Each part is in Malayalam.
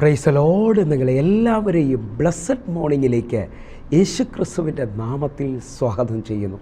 Praise the Lord. നിങ്ങളെ എല്ലാവരെയും ബ്ലെസ്സഡ് മോർണിംഗിലേക്ക് യേശുക്രിസ്തുവിൻ്റെ നാമത്തിൽ സ്വാഗതം ചെയ്യുന്നു.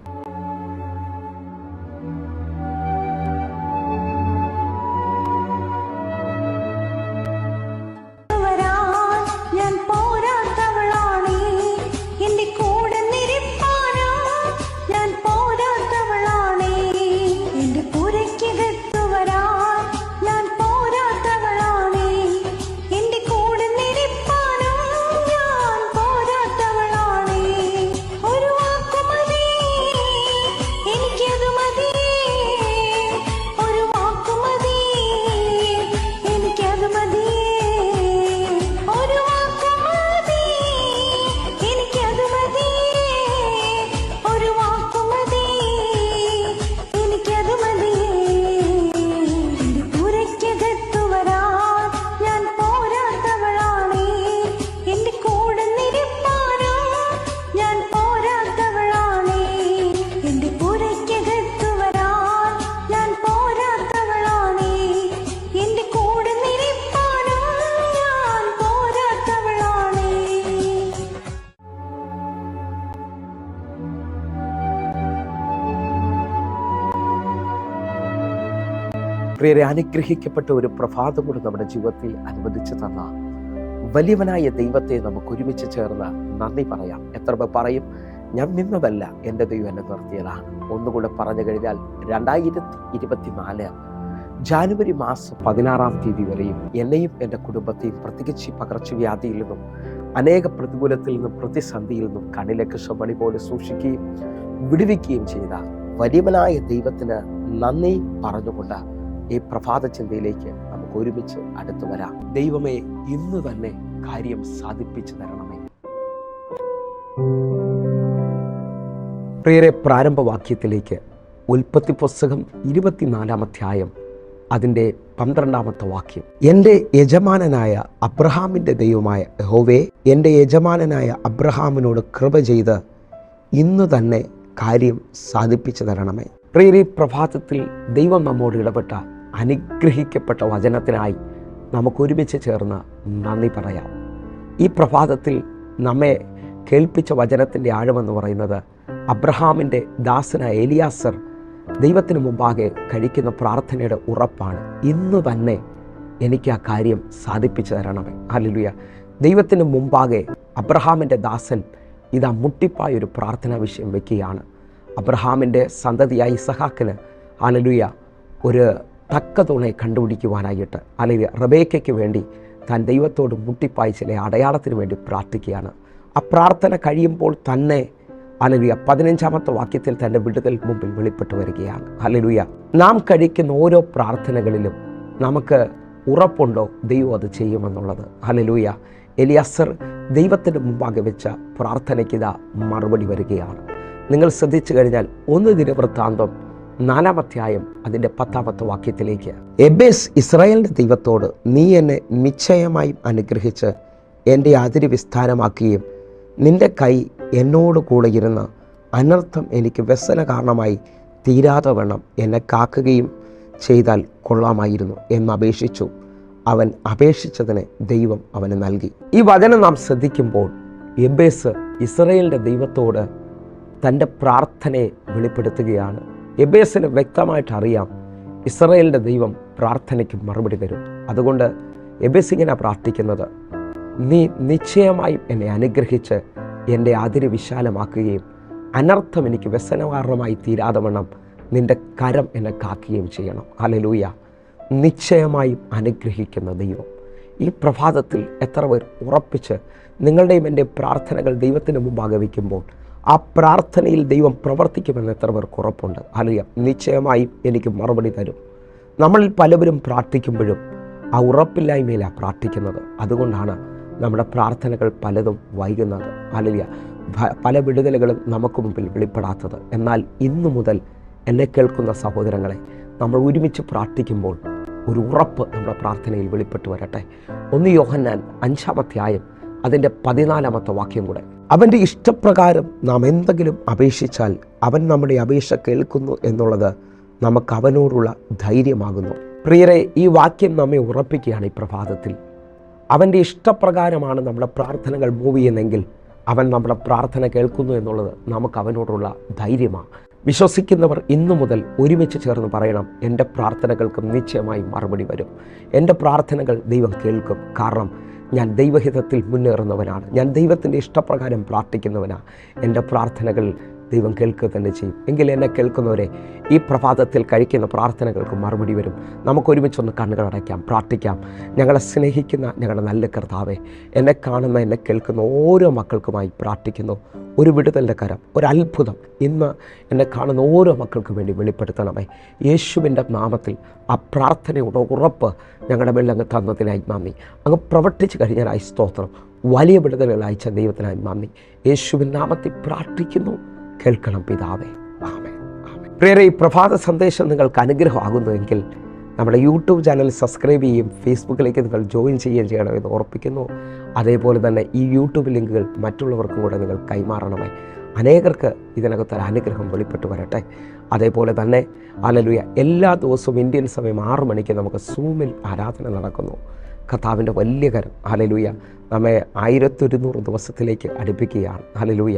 പ്രിയരെ, അനുഗ്രഹിക്കപ്പെട്ട ഒരു പ്രഭാതം കൂടി നമ്മുടെ ജീവിതത്തിൽ അനുവദിച്ചു തന്ന വലിയവനായ ദൈവത്തെ നമുക്ക് ഒരുമിച്ച് ചേർന്ന് നന്ദി പറയാം. എത്ര പേർ പറയും, ഞാൻ നിന്നതല്ല, എൻ്റെ ദൈവം എന്നെ നിർത്തിയതാണ്? ഒന്നുകൂടെ പറഞ്ഞു കഴിഞ്ഞാൽ 2024 ജാനുവരി മാസം 16-ാം തീയതി വരെയും എന്നെയും എൻ്റെ കുടുംബത്തെയും പ്രത്യേകിച്ച് പകർച്ചവ്യാധിയിൽ നിന്നും അനേക പ്രതികൂലത്തിൽ നിന്നും പ്രതിസന്ധിയിൽ നിന്നും കണ്ണിലേക്ക് ശമണി പോലെ സൂക്ഷിക്കുകയും വിടുവിക്കുകയും ചെയ്ത വലിയവനായ ദൈവത്തിന് നന്ദി പറഞ്ഞുകൊണ്ട് ഈ പ്രഭാത ചിന്തയിലേക്ക് നമുക്ക് ഒരുമിച്ച് അടുത്തു വരാം. ദൈവമേ, ഇന്ന് തന്നെ കാര്യം സാധിപ്പിച്ചു തരണമേ. പ്രിയരെ, പ്രാരംഭവാക്യത്തിലേക്ക് ഉൽപ്പത്തി പുസ്തകം 24-ാം അധ്യായം അതിൻ്റെ 12-ാമത്തെ വാക്യം. എൻ്റെ യജമാനനായ അബ്രഹാമിൻ്റെ ദൈവമായ യഹോവേ, എൻ്റെ യജമാനനായ അബ്രഹാമിനോട് കൃപ ചെയ്ത് ഇന്ന് തന്നെ കാര്യം സാധിപ്പിച്ചു തരണമേ. പ്രിയരെ, പ്രഭാതത്തിൽ ദൈവം നമ്മോട് ഇടപെട്ട അനുഗ്രഹിക്കപ്പെട്ട വചനത്തിനായി നമുക്ക് ഒരുമിച്ച് ചേർന്ന് നന്ദി പറയാം. ഈ പ്രഭാതത്തിൽ നമ്മെ കേൾപ്പിച്ച വചനത്തിൻ്റെ ആഴമെന്ന് പറയുന്നത് അബ്രഹാമിൻ്റെ ദാസനായ എലിയാസർ ദൈവത്തിന് മുമ്പാകെ കഴിക്കുന്ന പ്രാർത്ഥനയുടെ ഉറപ്പാണ്. ഇന്ന് തന്നെ എനിക്ക് ആ കാര്യം സാധിപ്പിച്ചു തരണമേ. ഹല്ലേലൂയ. ദൈവത്തിന് മുമ്പാകെ അബ്രഹാമിൻ്റെ ദാസൻ ഇതാ മുട്ടിപ്പായൊരു പ്രാർത്ഥനാ വിഷയം വയ്ക്കുകയാണ്. അബ്രഹാമിൻ്റെ സന്തതിയായ ഇസഹാക്കിന് ഹല്ലേലൂയ ഒരു തക്ക തുണയെ കണ്ടുപിടിക്കുവാനായിട്ട് അല്ലെങ്കിൽ റബേക്കയ്ക്ക് വേണ്ടി താൻ ദൈവത്തോട് മുട്ടിപ്പായി ചില അടയാളത്തിന് വേണ്ടി പ്രാർത്ഥിക്കുകയാണ്. ആ പ്രാർത്ഥന കഴിയുമ്പോൾ തന്നെ ഹല്ലേലൂയ 15-ാമത്തെ വാക്യത്തിൽ തൻ്റെ വിടുതൽ മുമ്പിൽ വെളിപ്പെട്ട് വരികയാണ്. ഹല്ലേലൂയ. നാം കഴിക്കുന്ന ഓരോ പ്രാർത്ഥനകളിലും നമുക്ക് ഉറപ്പുണ്ടോ ദൈവം അത് ചെയ്യുമെന്നുള്ളത്? ഹല്ലേലൂയ. എലിയാസർ ദൈവത്തിൻ്റെ മുമ്പാകെ വെച്ച പ്രാർത്ഥനയ്ക്ക് ഇതാ മറുപടി വരികയാണ്. നിങ്ങൾ ശ്രദ്ധിച്ചു കഴിഞ്ഞാൽ 1 ദിനവൃത്താന്തം 4-ാം അധ്യായം അതിൻ്റെ 10-ാമത്തെ വാക്യത്തിലേക്ക്, എബേസ് ഇസ്രായേലിൻ്റെ ദൈവത്തോട് നീ എന്നെ നിശ്ചയമായും അനുഗ്രഹിച്ച് എൻ്റെ അതിര് വിസ്താരമാക്കുകയും നിൻ്റെ കൈ എന്നോട് കൂടെ ഇരുന്ന് അനർത്ഥം എനിക്ക് വ്യസന കാരണമായി തീരാതെ വണ്ണം എന്നെ കാക്കുകയും ചെയ്താൽ കൊള്ളാമായിരുന്നു എന്നപേക്ഷിച്ചു. അവൻ അപേക്ഷിച്ചതിന് ദൈവം അവന് നൽകി. ഈ വചനം നാം ശ്രദ്ധിക്കുമ്പോൾ എബേസ് ഇസ്രായേലിൻ്റെ ദൈവത്തോട് തൻ്റെ പ്രാർത്ഥനയെ വെളിപ്പെടുത്തുകയാണ്. എബേസിന് വ്യക്തമായിട്ട് അറിയാം ഇസ്രായേലിൻ്റെ ദൈവം പ്രാർത്ഥനയ്ക്ക് മറുപടി തരും. അതുകൊണ്ട് എബേസ് ഇങ്ങനെ പ്രാർത്ഥിക്കുന്നത്, നീ നിശ്ചയമായും എന്നെ അനുഗ്രഹിച്ച് എൻ്റെ അതിര് വിശാലമാക്കുകയും അനർത്ഥം എനിക്ക് വ്യസനകാരണമായി തീരാതെ വണ്ണം നിൻ്റെ കരം എന്നെ കാക്കുകയും ചെയ്യണം. ഹല്ലേലൂയ. നിശ്ചയമായും അനുഗ്രഹിക്കുന്ന ദൈവം. ഈ പ്രഭാതത്തിൽ എത്ര പേർ ഉറപ്പിച്ച് നിങ്ങളുടെയും എൻ്റെ പ്രാർത്ഥനകൾ ദൈവത്തിന് മുമ്പാകെ വയ്ക്കുമ്പോൾ ആ പ്രാർത്ഥനയിൽ ദൈവം പ്രവർത്തിക്കുമെന്ന് എത്ര പേർക്ക് ഉറപ്പുണ്ട്? ഹല്ലേലൂയ. നിശ്ചയമായും എനിക്ക് മറുപടി തരും. നമ്മളിൽ പലവരും പ്രാർത്ഥിക്കുമ്പോഴും ആ ഉറപ്പില്ലായ്മയിലാണ് പ്രാർത്ഥിക്കുന്നത്. അതുകൊണ്ടാണ് നമ്മുടെ പ്രാർത്ഥനകൾ പലതും വൈകുന്നത്. ഹല്ലേലൂയ. പല വിടുതലുകളും നമുക്ക് മുമ്പിൽ വെളിപ്പെടാത്തത്. എന്നാൽ ഇന്നു മുതൽ എന്നെ കേൾക്കുന്ന സഹോദരങ്ങളെ, നമ്മൾ ഒരുമിച്ച് പ്രാർത്ഥിക്കുമ്പോൾ ഒരു ഉറപ്പ് നമ്മുടെ പ്രാർത്ഥനയിൽ വെളിപ്പെട്ട് വരട്ടെ. 1 യോഹന്നാൻ 5-ാം അധ്യായം അതിൻ്റെ 14-ാമത്തെ വാക്യം കൂടെ, അവൻ്റെ ഇഷ്ടപ്രകാരം നാം എന്തെങ്കിലും അപേക്ഷിച്ചാൽ അവൻ നമ്മുടെ അപേക്ഷ കേൾക്കുന്നു എന്നുള്ളത് നമുക്ക് അവനോടുള്ള ധൈര്യമാകുന്നു. പ്രിയരെ, ഈ വാക്യം നമ്മെ ഉറപ്പിക്കുകയാണ്. ഈ പ്രഭാതത്തിൽ അവൻ്റെ ഇഷ്ടപ്രകാരമാണ് നമ്മുടെ പ്രാർത്ഥനകൾ മൂവ് ചെയ്യുന്നതെങ്കിൽ അവൻ നമ്മുടെ പ്രാർത്ഥന കേൾക്കുന്നു എന്നുള്ളത് നമുക്ക് അവനോടുള്ള ധൈര്യമാണ്. വിശ്വസിക്കുന്നവർ ഇന്നു മുതൽ ഒരുമിച്ച് ചേർന്ന് പറയണം, എൻ്റെ പ്രാർത്ഥനകൾക്കും നിശ്ചയമായി മറുപടി വരും. എൻ്റെ പ്രാർത്ഥനകൾ ദൈവം കേൾക്കും. കാരണം ഞാൻ ദൈവഹിതത്തിൽ മുന്നേറുന്നവനാണ്. ഞാൻ ദൈവത്തിൻ്റെ ഇഷ്ടപ്രകാരം പ്രാർത്ഥിക്കുന്നവനാണ്. എൻ്റെ പ്രാർത്ഥനകൾ ദൈവം കേൾക്കുക തന്നെ ചെയ്യും. എങ്കിൽ എന്നെ കേൾക്കുന്നവരെ, ഈ പ്രഭാതത്തിൽ കഴിക്കുന്ന പ്രാർത്ഥനകൾക്ക് മറുപടി വരും. നമുക്കൊരുമിച്ചൊന്ന് കണ്ണുകൾ അടയ്ക്കാം, പ്രാർത്ഥിക്കാം. ഞങ്ങളെ സ്നേഹിക്കുന്ന ഞങ്ങളുടെ നല്ല കർത്താവേ, എന്നെ കാണുന്ന എന്നെ കേൾക്കുന്ന ഓരോ മക്കൾക്കുമായി പ്രാർത്ഥിക്കുന്നു. ഒരു വിടുതലിൻ്റെ കരം, ഒരു അത്ഭുതം ഇന്ന് എന്നെ കാണുന്ന ഓരോ മക്കൾക്ക് വേണ്ടി വെളിപ്പെടുത്തണമേ. യേശുവിൻ്റെ നാമത്തിൽ ആ പ്രാർത്ഥനയുടെ ഉറപ്പ് ഞങ്ങളുടെ മേൽ അങ്ങ് തന്നതിനായി നന്ദി. അങ്ങ് പ്രവർത്തിച്ച് കഴിഞ്ഞാലായി സ്തോത്രം. വലിയ വിടുതലുകൾ അയച്ച ദൈവത്തിനായി നന്ദി. യേശുവിൻ നാമത്തിൽ പ്രാർത്ഥിക്കുന്നു. കേൾക്കണം പിതാവേ. ആമേൻ. പ്രിയരെ, ഈ പ്രഭാത സന്ദേശം നിങ്ങൾക്ക് അനുഗ്രഹമാകുന്നുവെങ്കിൽ നമ്മുടെ യൂട്യൂബ് ചാനൽ സബ്സ്ക്രൈബ് ചെയ്യുകയും ഫേസ്ബുക്കിലേക്ക് നിങ്ങൾ ജോയിൻ ചെയ്യുകയും ചെയ്യണമെന്ന് ഓർപ്പിക്കുന്നു. അതേപോലെ തന്നെ ഈ യൂട്യൂബ് ലിങ്കുകൾ മറ്റുള്ളവർക്കും കൂടെ നിങ്ങൾ കൈമാറണമേ. അനേകർക്ക് ഇതിനകത്തൊരു അനുഗ്രഹം വെളിപ്പെട്ട് വരട്ടെ. അതേപോലെ തന്നെ ഹല്ലേലൂയ, എല്ലാ ദിവസവും ഇന്ത്യൻ സമയം 6 മണിക്ക് നമുക്ക് സൂമിൽ ആരാധന നടക്കുന്നു. കർത്താവിൻ്റെ വലിയ കരം ഹല്ലേലൂയ നമ്മെ 1100 ദിവസത്തിലേക്ക് അടുപ്പിക്കുകയാണ്. ഹല്ലേലൂയ,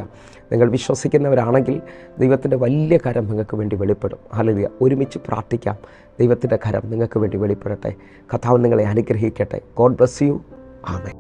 നിങ്ങൾ വിശ്വസിക്കുന്നവരാണെങ്കിൽ ദൈവത്തിൻ്റെ വലിയ കരം നിങ്ങൾക്ക് വേണ്ടി വെളിപ്പെടും. ഹല്ലേലൂയ, ഒരുമിച്ച് പ്രാർത്ഥിക്കാം. ദൈവത്തിൻ്റെ കരം നിങ്ങൾക്ക് വേണ്ടി വെളിപ്പെടട്ടെ. കർത്താവ് നിങ്ങളെ അനുഗ്രഹിക്കട്ടെ. God bless you. ആമേൻ.